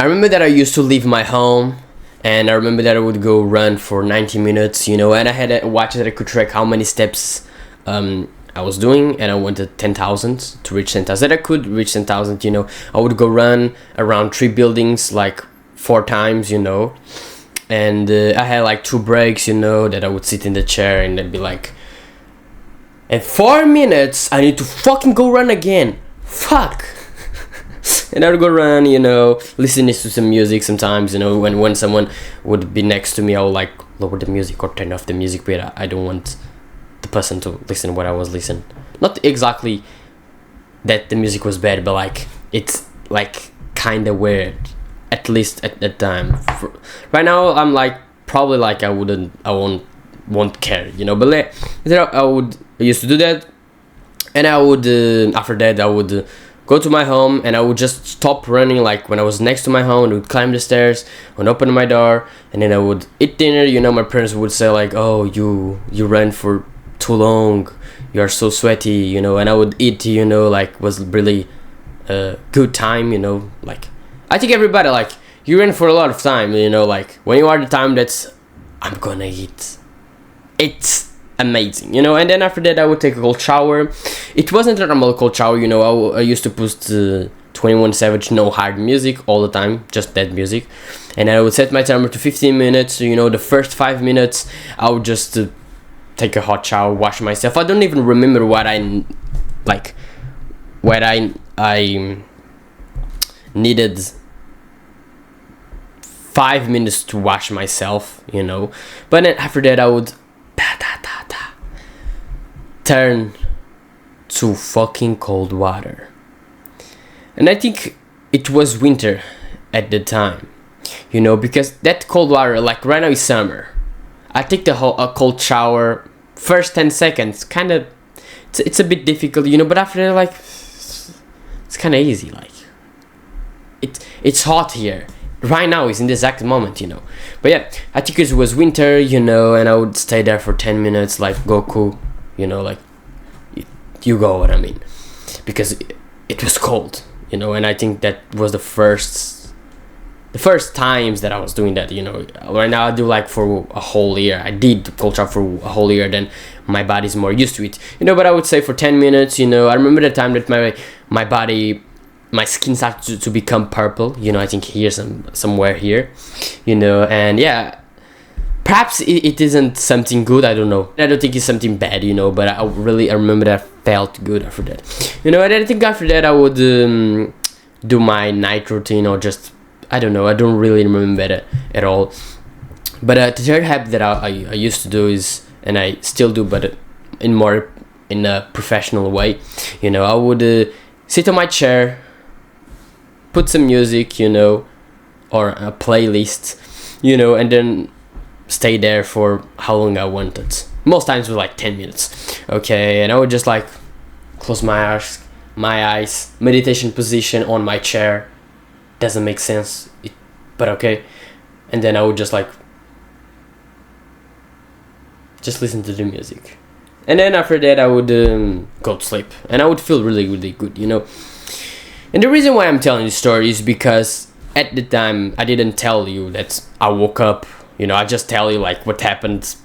I remember that I used to leave my home, and I remember that I would go run for 90 minutes, and I had a watch that I could track how many steps I was doing, and I wanted 10,000 to reach 10,000. That I could reach 10,000, I would go run around 3 buildings like 4 times, and I had like 2 breaks, that I would sit in the chair and then be like, in 4 minutes, I need to fucking go run again. Fuck. And I would go run, listening to some music sometimes, when someone would be next to me, I would like lower the music or turn off the music, but I don't want the person to listen what I was listening. Not exactly that the music was bad, but like it's like kind of weird, at least at that time. Right now, I'm like probably like I won't care, but like, I used to do that, and I would after that I would go to my home, and I would just stop running. Like when I was next to my home, I would climb the stairs, I would open my door, and then I would eat dinner. My parents would say like, "Oh, you ran for too long, you are so sweaty," and I would eat, like was really a good time, like I think everybody like you ran for a lot of time, like when you are the time that's I'm gonna eat, it's amazing, and then after that I would take a cold shower. It wasn't a normal cold shower, I used to put 21 Savage no hard music all the time, just that music, and I would set my timer to 15 minutes. The first 5 minutes I would just take a hot shower, wash myself. I don't even remember what I needed 5 minutes to wash myself, but then after that I would turn to fucking cold water. And I think it was winter at the time, because that cold water, like right now is summer, I take a cold shower, first 10 seconds, kind of, it's a bit difficult, but after that, like, it's kind of easy, like, it's hot here, right now is in the exact moment, but yeah, I think it was winter, and I would stay there for 10 minutes, like Goku, like, you go what I mean, because it was cold, and I think that was the first times that I was doing that, right now I do like for a whole year. I did cold shower for a whole year, then my body's more used to it, but I would say for 10 minutes, I remember the time that my body, my skin started to become purple, I think here, somewhere here, and yeah, perhaps it isn't something good, I don't know. I don't think it's something bad, but I remember that I felt good after that. And I think after that I would do my night routine, or just, I don't know, I don't really remember that at all. But the third habit that I used to do is, and I still do, but in a professional way, I would sit on my chair, put some music, or a playlist, and then stay there for how long I wanted. Most times it was like 10 minutes. Okay, and I would just like close my eyes, meditation position on my chair. Doesn't make sense, but okay. And then I would just like just listen to the music. And then after that I would go to sleep, and I would feel really, really good, And the reason why I'm telling this story is because at the time I didn't tell you that I woke up, I just tell you like what happened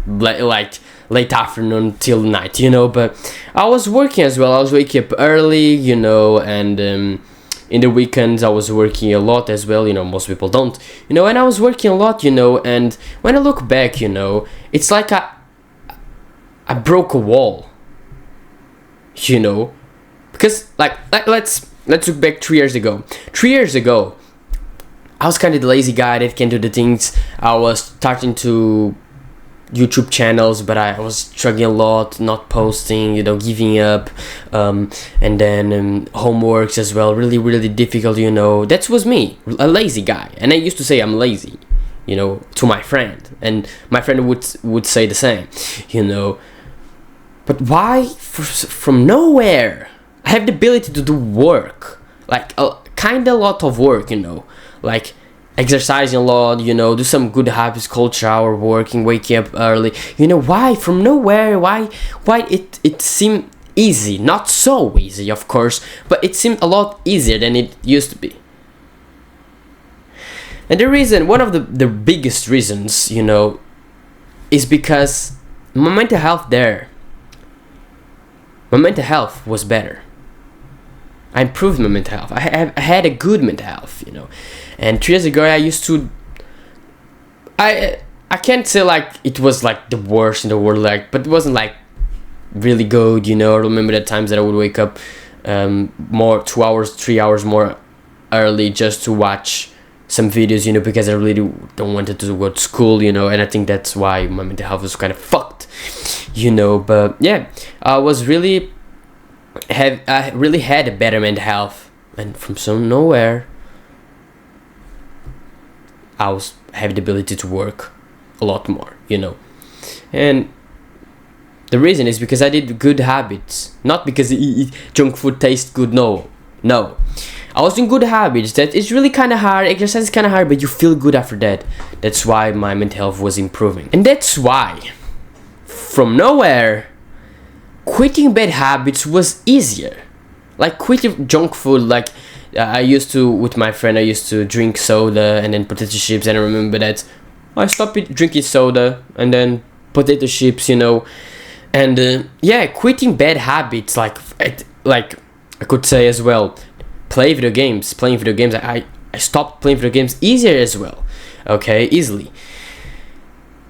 like late afternoon till night, but I was working as well. I was waking up early, and in the weekends I was working a lot as well, most people don't, and I was working a lot, and when I look back, it's like I broke a wall, because like let's look back 3 years ago. 3 years ago I was kind of the lazy guy that can do the things. I was starting to YouTube channels, but I was struggling a lot, not posting, giving up, and then homeworks as well, really, really difficult, That was me, a lazy guy, and I used to say I'm lazy, to my friend, and my friend would say the same, But why, from nowhere, I have the ability to do work, like kind of a lot of work, like exercising a lot, do some good habits, cold shower, working, waking up early, why from nowhere, why it seemed easy, not so easy of course, but it seemed a lot easier than it used to be, And the reason, one of the biggest reasons, you know, is because my mental health was better. I improved my mental health. I had a good mental health, you know. And 3 years ago, I can't say like it was like the worst in the world, like, but it wasn't like really good, you know. I remember the times that I would wake up 2 hours, 3 hours more early just to watch some videos, you know, because I really don't wanted to go to school, you know. And I think that's why my mental health was kind of fucked, you know. But yeah, I really had a better mental health, and from some nowhere I have the ability to work a lot more, you know. And the reason is because I did good habits, not because junk food tastes good. No, I was doing good habits that it's really kind of hard. Exercise is kind of hard, but you feel good after that. That's why my mental health was improving, and that's why from nowhere quitting bad habits was easier. Like quitting junk food, like I used to, with my friend, I used to drink soda and then potato chips, and I remember that I stopped drinking soda and then potato chips, you know. And yeah, quitting bad habits, like I could say as well, playing video games. I stopped playing video games easier as well. Okay, easily.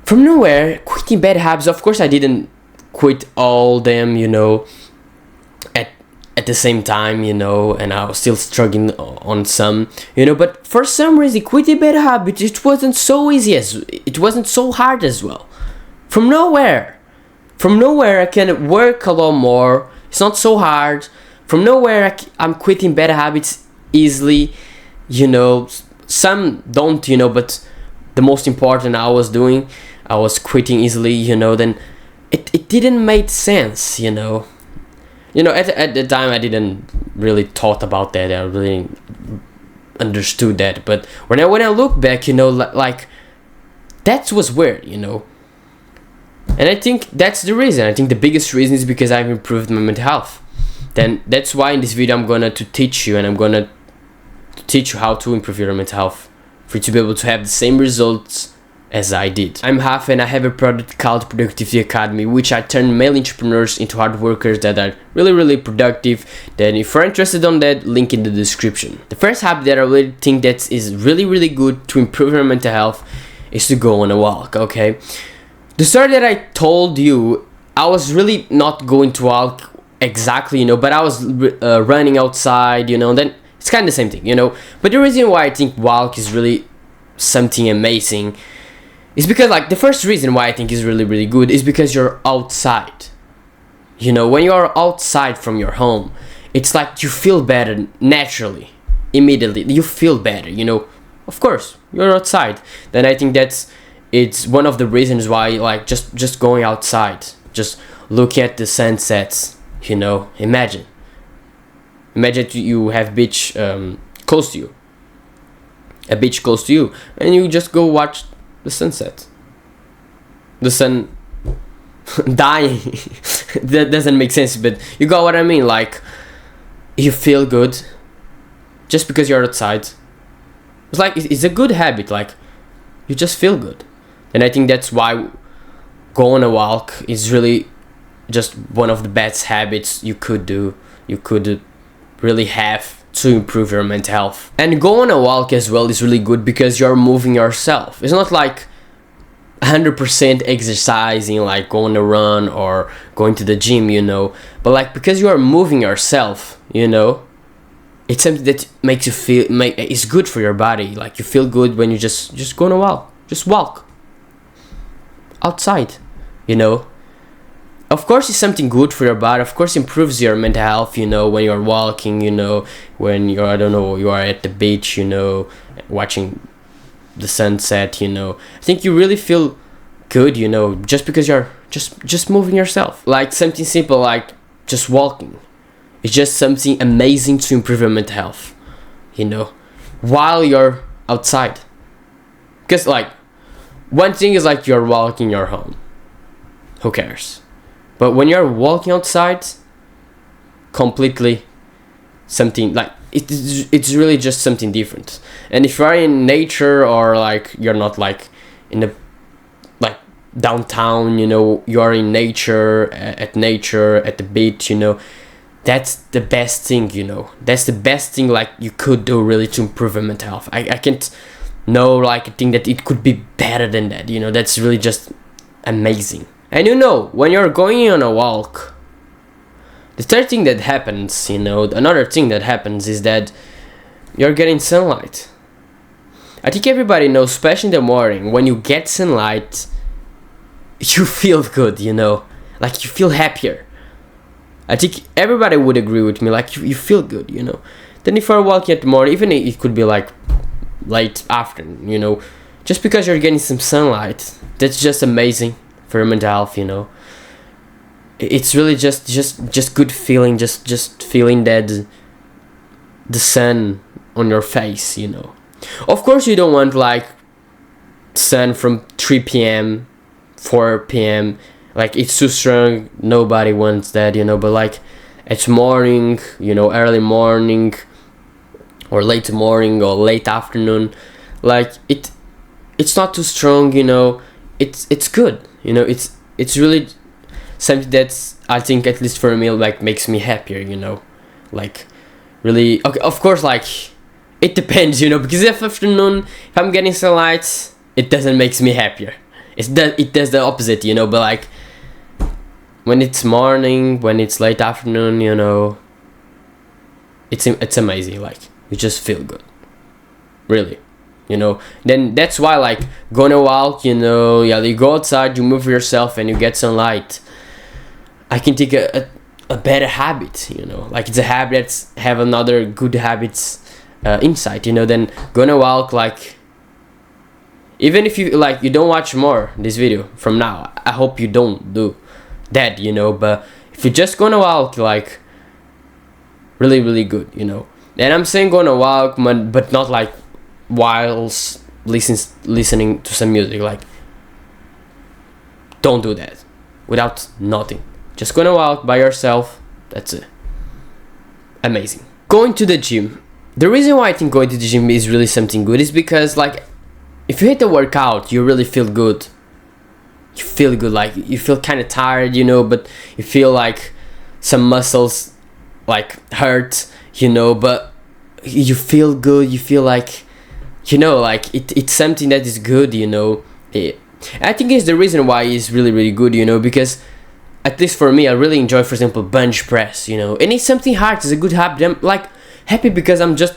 From nowhere, quitting bad habits. Of course, I didn't quit all them, you know, at the same time, you know, and I was still struggling on some, you know. But for some reason, quitting bad habits, it wasn't so easy, it wasn't so hard as well. From nowhere, I can work a lot more. It's not so hard. From nowhere, I'm quitting bad habits easily, you know. Some don't, you know, but the most important I was quitting easily, you know. Then it didn't make sense, you know. You know, at the time I didn't really thought about that. I really understood that. But when I look back, you know, like that was weird, you know. And I think that's the reason. I think the biggest reason is because I've improved my mental health. Then that's why in this video I'm gonna teach you how to improve your mental health, for you to be able to have the same results as I did. I'm Haf, and I have a product called Productivity Academy, which I turn male entrepreneurs into hard workers that are really productive. Then if you're interested on that, link in the description. The first habit that I really think that is really good to improve your mental health is to go on a walk, okay? The story that I told you, I was really not going to walk exactly, you know, but I was running outside, you know. And then it's kind of the same thing, you know. But the reason why I think walk is really something amazing is because, like, the first reason why I think is really good is because you're outside. You know, when you're outside from your home, it's like you feel better naturally, immediately. You feel better, you know. Of course, you're outside. Then I think it's one of the reasons why, like, just going outside, just looking at the sunsets, you know. Imagine you have beach close to you, a beach close to you, and you just go watch the sunset, the sun dying. That doesn't make sense, but you got what I mean. Like, you feel good just because you're outside. It's like, it's a good habit. Like, you just feel good. And I think that's why going on a walk is really just one of the best habits you could do, you could really have to improve your mental health. And going on a walk as well is really good because you're moving yourself. It's not like 100% exercising, like going to run or going to the gym, you know. But like, because you are moving yourself, you know, it's something that makes you feel, it's good for your body. Like, you feel good when you just go on a walk. Just walk outside, you know. Of course, it's something good for your body. Of course, improves your mental health, you know, when you're walking, you know, when you're, I don't know, you are at the beach, you know, watching the sunset, you know. I think you really feel good, you know, just because you're just moving yourself. Like, something simple like just walking. It's just something amazing to improve your mental health, you know, while you're outside. Because, like, one thing is like you're walking your home. Who cares? But when you're walking outside, completely something like it's really just something different. And if you're in nature, or like you're not like in the like downtown, you know, you're in nature, at the beach, you know, that's the best thing, you know. That's the best thing like you could do really to improve your mental health. I can't know like think that it could be better than that, you know. That's really just amazing. And you know, when you're going on a walk, the third thing that happens, you know, another thing that happens is that you're getting sunlight. I think everybody knows, especially in the morning, when you get sunlight, you feel good, you know, like you feel happier. I think everybody would agree with me, like you feel good, you know. Then if you're walking at the morning, even it could be like late afternoon, you know, just because you're getting some sunlight, that's just amazing for your mental health, you know. It's really just good feeling, just feeling that the sun on your face, you know. Of course you don't want like sun from 3 p.m, 4 p.m, like it's too strong, nobody wants that, you know. But like it's morning, you know, early morning or late morning or late afternoon, like it's not too strong, you know. It's good, you know. It's really something that's, I think, at least for me, like makes me happier, you know. Like really, okay, of course, like it depends, you know, because if afternoon, if I'm getting sunlight, it doesn't makes me happier. It does the opposite, you know. But like when it's morning, when it's late afternoon, you know, it's amazing. Like you just feel good, really, you know. Then that's why like going a walk, you know, yeah, you go outside, you move yourself, and you get sunlight. I can take a better habit, you know, like it's a habit that's have another good habits inside, you know. Then going a walk, like even if you like you don't watch more this video from now, I hope you don't do that, you know. But if you're just gonna walk, like really good, you know. And I'm saying gonna walk, but not like whilst listening to some music. Like don't do that without nothing. Just gonna walk by yourself. That's it. Amazing. Going to the gym. The reason why I think going to the gym is really something good is because like if you hit the workout, you really feel good. You feel good, like you feel kind of tired, you know, but you feel like some muscles like hurt, you know, but you feel good. You feel like, you know, like it's something that is good, you know. I think it's the reason why it's really good, you know, because at least for me, I really enjoy, for example, bench press, you know. And it's something hard. It's a good habit. I'm like happy because I'm just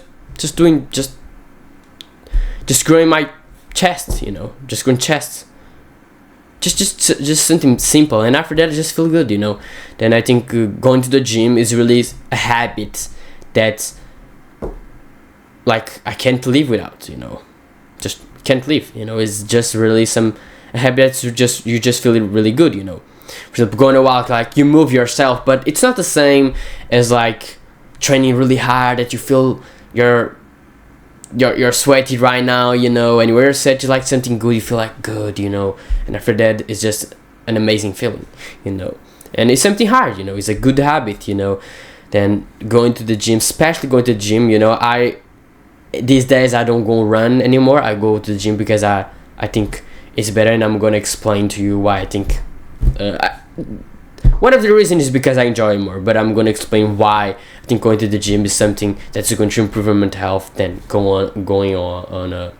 growing my chest, you know, just growing chest. Just something simple, and after that I just feel good, you know. Then I think going to the gym is really a habit that like I can't live without, you know. Just can't live, you know. It's just really a habit that you just feel really good, you know. For example, going to walk, like you move yourself, but it's not the same as like training really hard that you feel you're sweaty right now, you know. And when you're set, you like something good, you feel like good, you know. And after that, it's just an amazing feeling, you know. And it's something hard, you know. It's a good habit, you know. Then going to the gym, especially going to the gym, you know. These days I don't go run anymore. I go to the gym because I think it's better, and I'm gonna explain to you why I think. One of the reasons is because I enjoy it more, but I'm going to explain why I think going to the gym is something that's going to improve your mental health than going on a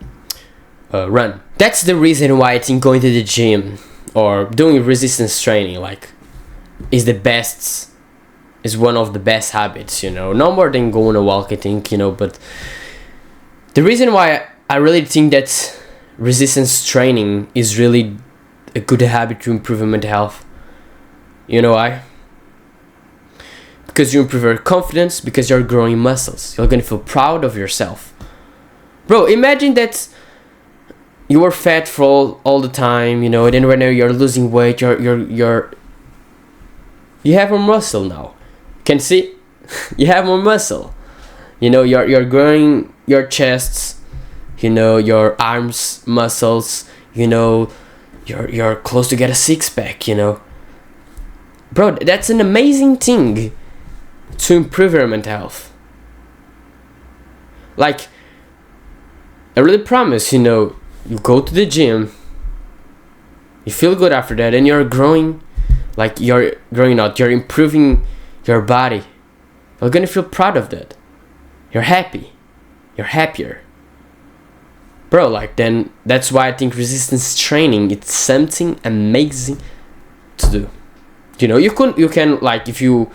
run. That's the reason why I think going to the gym or doing resistance training like is one of the best habits, you know. No more than going a walk, I think, you know. But the reason why I really think that resistance training is really a good habit to improve your mental health. You know why? Because you improve your confidence, because you're growing muscles. You're gonna feel proud of yourself. Bro, imagine that you were fat for all the time, you know, and then right now you're losing weight, you have more muscle now. Can see? You have more muscle. You know, you're growing your chests, you know, your arms muscles, you know, you're close to get a six-pack, you know. Bro, that's an amazing thing to improve your mental health. Like, I really promise, you know, you go to the gym, you feel good after that, and you're growing, like you're growing out, you're improving your body. You're gonna feel proud of that. You're happy. You're happier. Bro, like, then that's why I think resistance training, it's something amazing to do. You know, you can like, if you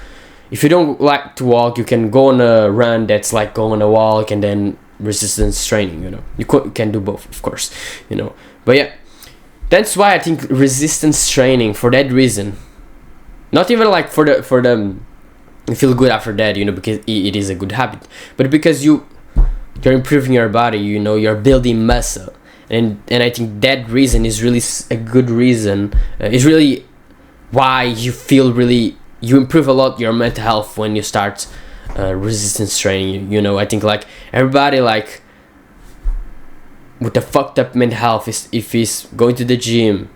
don't like to walk, you can go on a run that's like go on a walk, and then resistance training, you know. You can do both, of course, you know. But yeah, that's why I think resistance training, for that reason, not even like for the you feel good after that, you know, because it is a good habit, but because you're improving your body, you know, you're building muscle, and I think that reason is really a good reason. Is really why you feel really, you improve a lot your mental health when you start resistance training. You know, I think like everybody like with the fucked up mental health is, if he's going to the gym,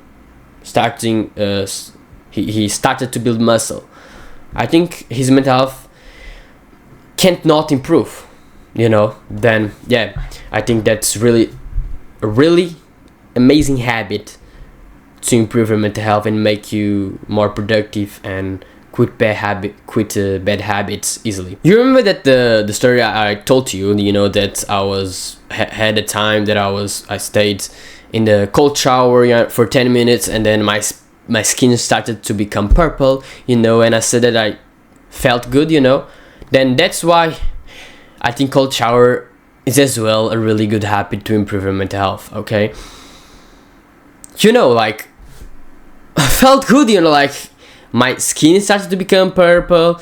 starting he started to build muscle, I think his mental health can't not improve, you know. Then yeah, I think that's really a really amazing habit to improve your mental health and make you more productive and quit bad habits easily. You remember that the story I told you, you know, that I was had a time that I stayed in the cold shower for 10 minutes, and then my skin started to become purple, you know, and I said that I felt good, you know. Then that's why I think cold shower is as well a really good habit to improve your mental health, okay? You know, like, I felt good, you know, like, my skin started to become purple,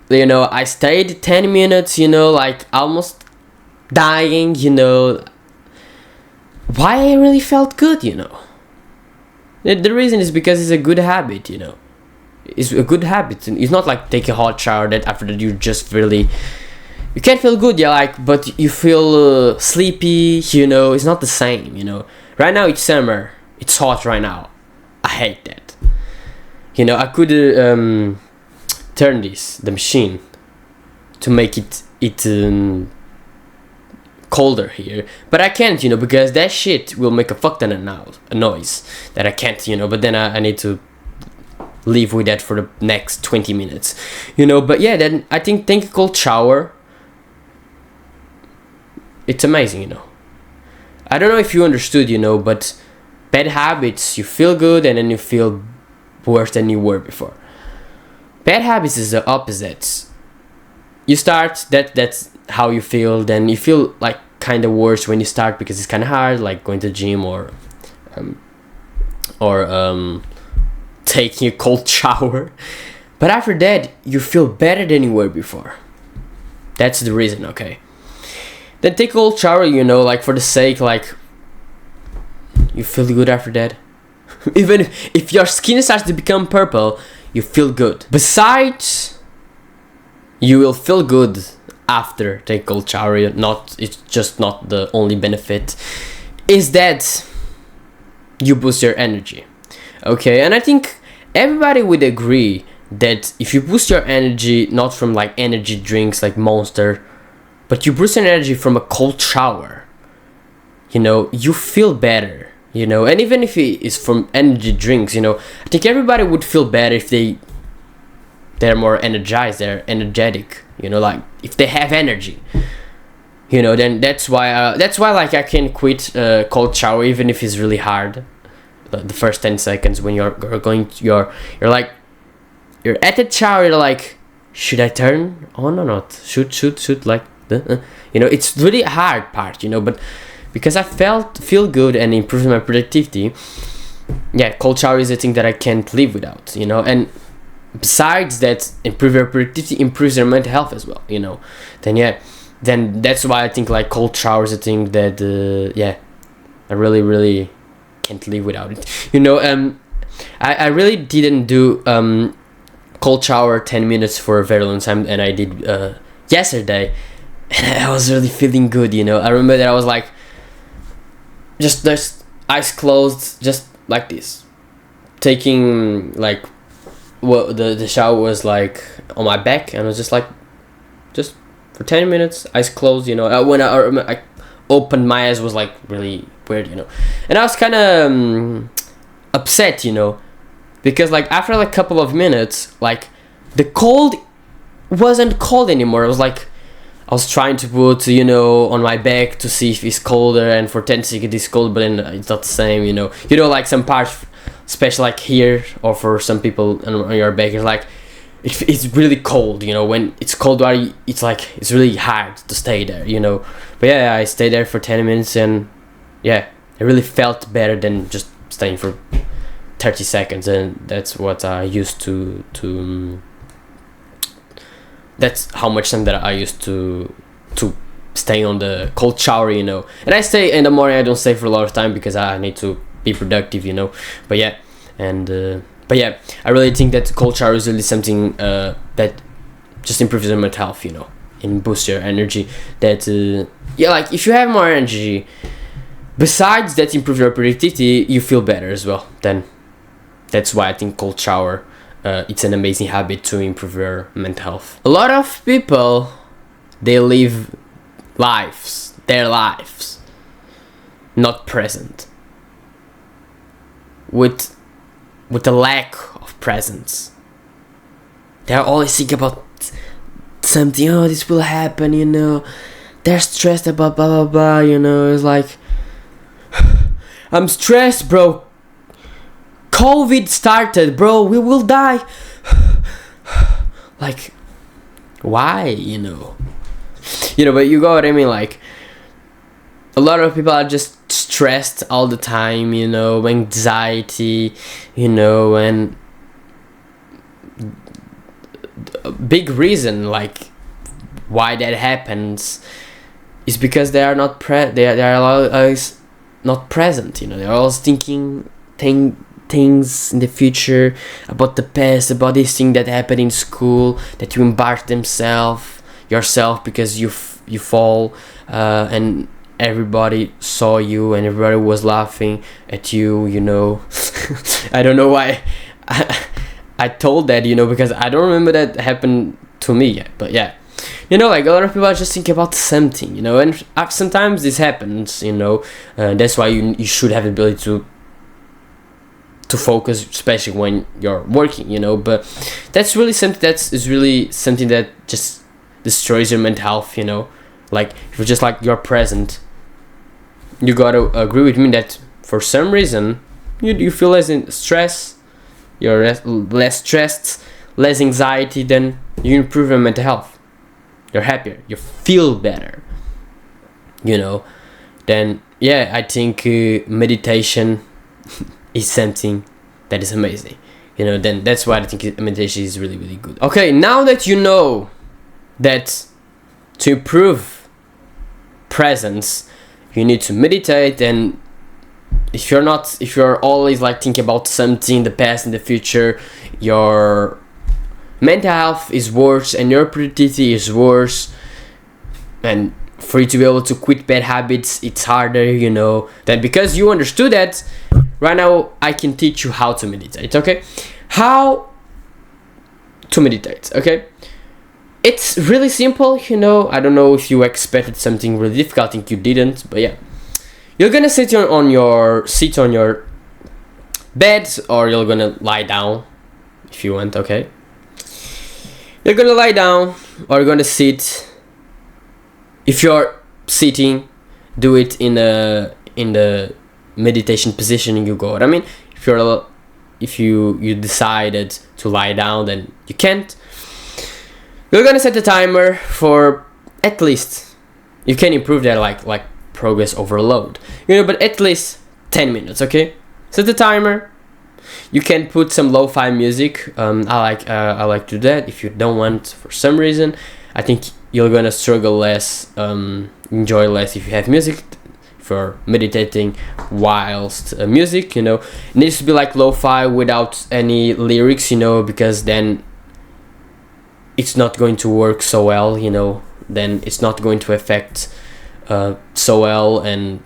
you know, I stayed 10 minutes, you know, like, almost dying, you know. Why I really felt good, you know? The reason is because it's a good habit, you know. It's a good habit. It's not like take a hot shower that after that you just really, you can't feel good, yeah, like, but you feel sleepy, you know. It's not the same, you know. Right now it's summer, it's hot right now. I hate that. You know, I could turn the machine, to make it colder here, but I can't, you know, because that shit will make a fuck ton of a noise that I can't, you know. But then I need to live with that for the next 20 minutes, you know. But yeah, then I think take a cold shower, it's amazing, you know. I don't know if you understood, you know, but bad habits, you feel good and then you feel worse than you were before. Bad habits is the opposite. You start, that's how you feel, then you feel like kind of worse when you start, because it's kind of hard, like going to the gym or taking a cold shower. But after that, you feel better than you were before. That's the reason, okay? Then take a cold shower, you know, like, for the sake, like, you feel good after that. Even if your skin starts to become purple, you feel good. Besides, you will feel good after take cold shower. It's just not the only benefit, is that you boost your energy, okay? And I think everybody would agree that if you boost your energy, not from like energy drinks like Monster, but you boost your energy from a cold shower, you know, you feel better, you know. And even if it is from energy drinks, you know, I think everybody would feel better if they're more energized, they're energetic, you know, like if they have energy, you know. Then that's why like I can quit cold shower even if it's really hard. The first 10 seconds when you're like, you're at the shower, you're like, should I turn on or not? Should like you know, it's really a hard part, you know. But because I feel good and improved my productivity, yeah, cold shower is a thing that I can't live without, you know. And besides that, improve your productivity, improves your mental health as well, you know. Then that's why I think like cold shower is a thing that I really can't live without it, you know. I really didn't do cold shower 10 minutes for a very long time, and I did yesterday, and I was really feeling good, you know. I remember that I was like, just eyes closed, just like this, taking like, well, the shower was like on my back, and I was just like, just for 10 minutes, eyes closed, you know. When I opened my eyes, was like really weird, you know. And I was kind of upset, you know, because like after like a couple of minutes, like the cold wasn't cold anymore. It was like I was trying to put, you know, on my back to see if it's colder, and for 10 seconds it's cold, but then it's not the same, you know. You know, like some parts, especially like here, or for some people on your back, it's like it's really cold, you know. When it's cold water, it's like it's really hard to stay there, you know. But yeah, I stayed there for 10 minutes, and yeah, it really felt better than just staying for 30 seconds, and that's what I used to that's how much time that I used to stay on the cold shower, you know. And I stay in the morning. I don't stay for a lot of time because I need to be productive, you know. But yeah, but yeah, I really think that cold shower is really something that just improves your mental health, you know, and boosts your energy. That yeah, like if you have more energy, besides that improve your productivity, you feel better as well. Then that's why I think cold shower, it's an amazing habit to improve your mental health. A lot of people, they live their lives, not present, with a lack of presence. They're always thinking about something. Oh, this will happen, you know. They're stressed about blah blah blah, you know. It's like, I'm stressed, bro. COVID started, bro. We will die. Like, why, you know? But you got what I mean. Like, a lot of people are just stressed all the time, you know, anxiety, you know, and a big reason like why that happens is because they are not they are always not present, you know. They're always thinking things in the future, about the past, about this thing that happened in school, that you embarrassed yourself because you fall, and everybody saw you and everybody was laughing at you, you know. I don't know why I told that, you know, because I don't remember that happened to me yet. But yeah, you know, like a lot of people are just thinking about something, you know, and sometimes this happens, you know. That's why you should have the ability to focus, especially when you're working, you know. But that's really something that just destroys your mental health, you know. Like if you're just like you're present, you gotta agree with me that for some reason you feel less stress, you're less stressed, less anxiety, then you improve your mental health. You're happier, you feel better, you know. Then yeah, I think meditation is something that is amazing, you know. Then that's why I think meditation is really, really good. Okay, now that you know that to improve presence you need to meditate, and if you're always like thinking about something, the past and the future, your mental health is worse and your productivity is worse, and for you to be able to quit bad habits, it's harder, you know. Then because you understood that, right now I can teach you how to meditate. Okay, how to meditate. Okay, it's really simple, you know. I don't know if you expected something really difficult. I think you didn't, but yeah, you're gonna sit on your bed, or you're gonna lie down if you want. Okay, you're gonna lie down or you're gonna sit. If you're sitting, do it in the meditation position. You go. I mean, if you decided to lie down, then you can't. You're gonna set a timer for at least, you can improve that like progress overload, you know, but at least 10 minutes. Okay, set the timer. You can put some lo-fi music. I like to do that. If you don't want, for some reason, I think you're gonna struggle less, enjoy less if you have music for meditating whilst music, you know. It needs to be like lo-fi without any lyrics, you know, because then it's not going to work so well, you know. Then it's not going to affect so well. And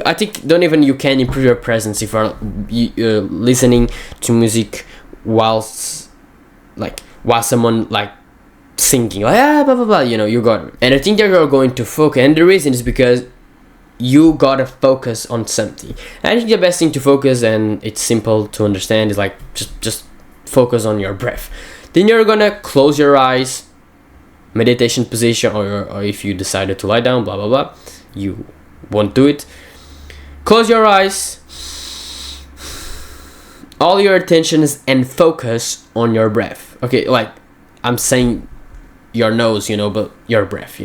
I think you can improve your presence if you're listening to music while someone like thinking like blah blah blah, you got it. And I think that you're going to focus, and the reason is because you gotta focus on something. And I think the best thing to focus, and it's simple to understand, is like just focus on your breath. Then you're gonna close your eyes, meditation position, or if you decided to lie down, blah blah blah, you won't do it. Close your eyes, all your attention and focus on your breath. Okay, like I'm saying your nose, but your breath,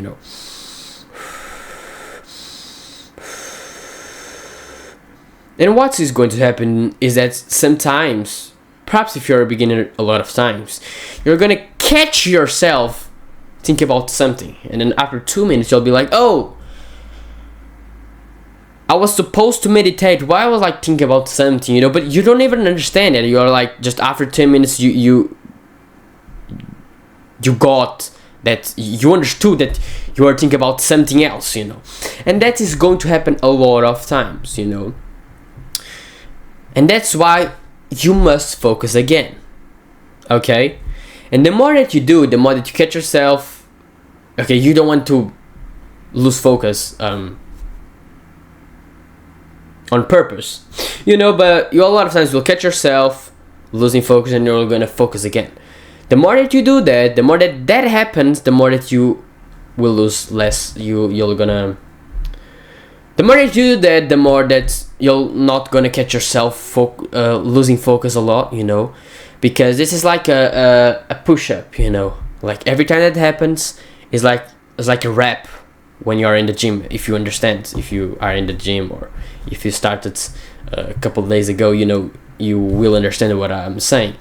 And what is going to happen is that sometimes, perhaps if you're a beginner a lot of times, you're gonna catch yourself think about something, and then after 2 minutes you'll be like, oh, I was supposed to meditate, why I was like thinking about something, but you don't even understand it. You're like, just after 10 minutes you got that, you understood that you are thinking about something else, and that is going to happen a lot of times, and that's why you must focus again. Okay, and the more that you do, the more that you catch yourself. Okay, you don't want to lose focus on purpose, but you a lot of times will catch yourself losing focus, and you're gonna focus again. The more that you do that, the more that happens, the more that you will lose less. The more that you do that, the more that you're not gonna catch yourself losing focus a lot, because this is like a push-up, like every time that happens it's like a rep when you're in the gym. If you understand, if you are in the gym, or if you started a couple of days ago, you will understand what I'm saying.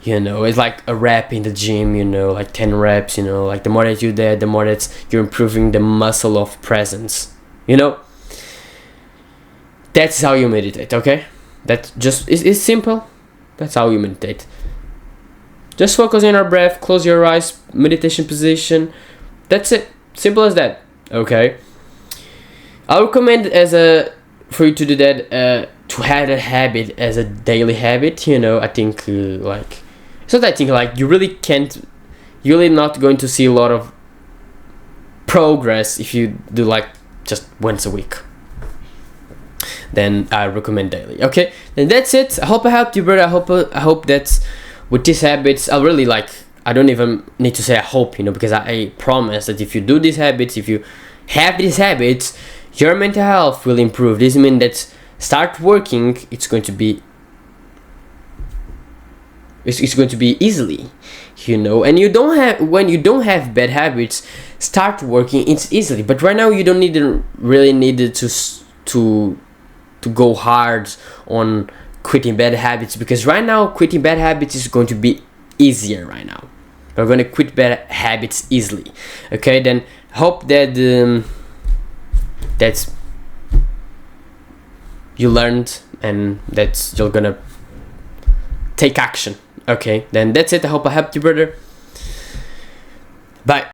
It's like a rep in the gym, like 10 reps, like the more that you do that, the more that you're improving the muscle of presence, That's how you meditate, okay? That just is simple. That's how you meditate. Just focus on your breath, close your eyes, meditation position. That's it. Simple as that, okay? I recommend for you to do that, to have a habit as a daily habit, I think you really can't, you're really not going to see a lot of progress if you do like just once a week. Then I recommend daily. Okay, then that's it. I hope I helped you, brother. I hope that with these habits, I don't even need to say I hope, because I promise that if you do these habits, if you have these habits, your mental health will improve. This means that start working, it's going to be easily, and when you don't have bad habits, start working, it's easily. But right now you don't really need it to go hard on quitting bad habits, because right now quitting bad habits is going to be easier. Right now you're going to quit bad habits easily. Okay, then hope that that's you learned, and that you're gonna take action. Okay, then that's it. I hope I helped you, brother. Bye.